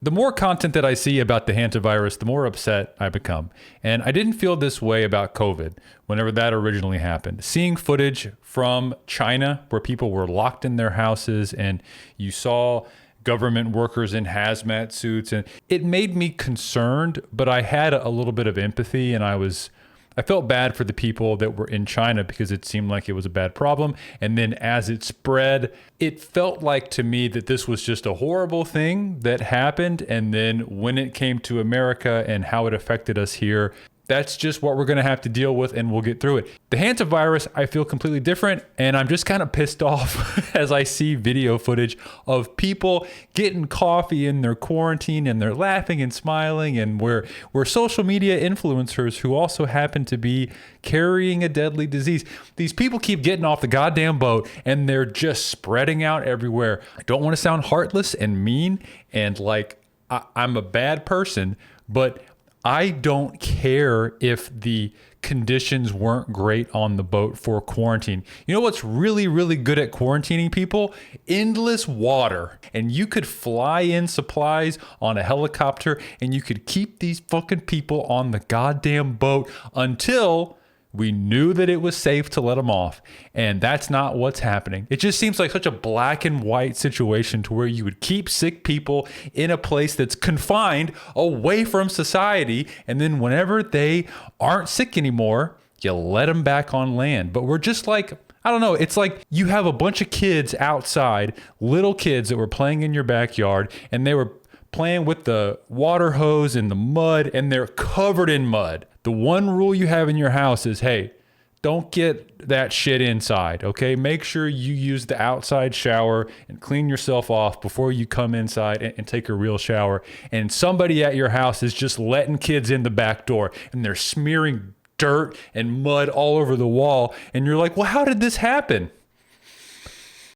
The more content that I see about the hantavirus, the more upset I become. And I didn't feel this way about COVID whenever that originally happened. Seeing footage from China where people were locked in their houses and you saw government workers in hazmat suits, and it made me concerned, but I had a little bit of empathy, and I felt bad for the people that were in China because it seemed like it was a bad problem. And then as it spread, it felt like to me that this was just a horrible thing that happened. And then when it came to America and how it affected us here, that's just what we're going to have to deal with, and we'll get through it. The hantavirus, I feel completely different, and I'm just kind of pissed off as I see video footage of people getting coffee in their quarantine, and they're laughing and smiling, and we're social media influencers who also happen to be carrying a deadly disease. These people keep getting off the goddamn boat, and they're just spreading out everywhere. I don't want to sound heartless and mean, and like I'm a bad person, but I don't care if the conditions weren't great on the boat for quarantine. You know what's really, really good at quarantining people? Endless water. And you could fly in supplies on a helicopter and you could keep these fucking people on the goddamn boat until we knew that it was safe to let them off. And that's not what's happening. It just seems like such a black and white situation to where you would keep sick people in a place that's confined away from society. And then whenever they aren't sick anymore, you let them back on land. But we're just like, I don't know. It's like you have a bunch of kids outside, little kids that were playing in your backyard, and they were playing with the water hose in the mud, and they're covered in mud. The one rule you have in your house is, hey, don't get that shit inside, okay? Make sure you use the outside shower and clean yourself off before you come inside and take a real shower. And somebody at your house is just letting kids in the back door, and they're smearing dirt and mud all over the wall. And you're like, well, how did this happen?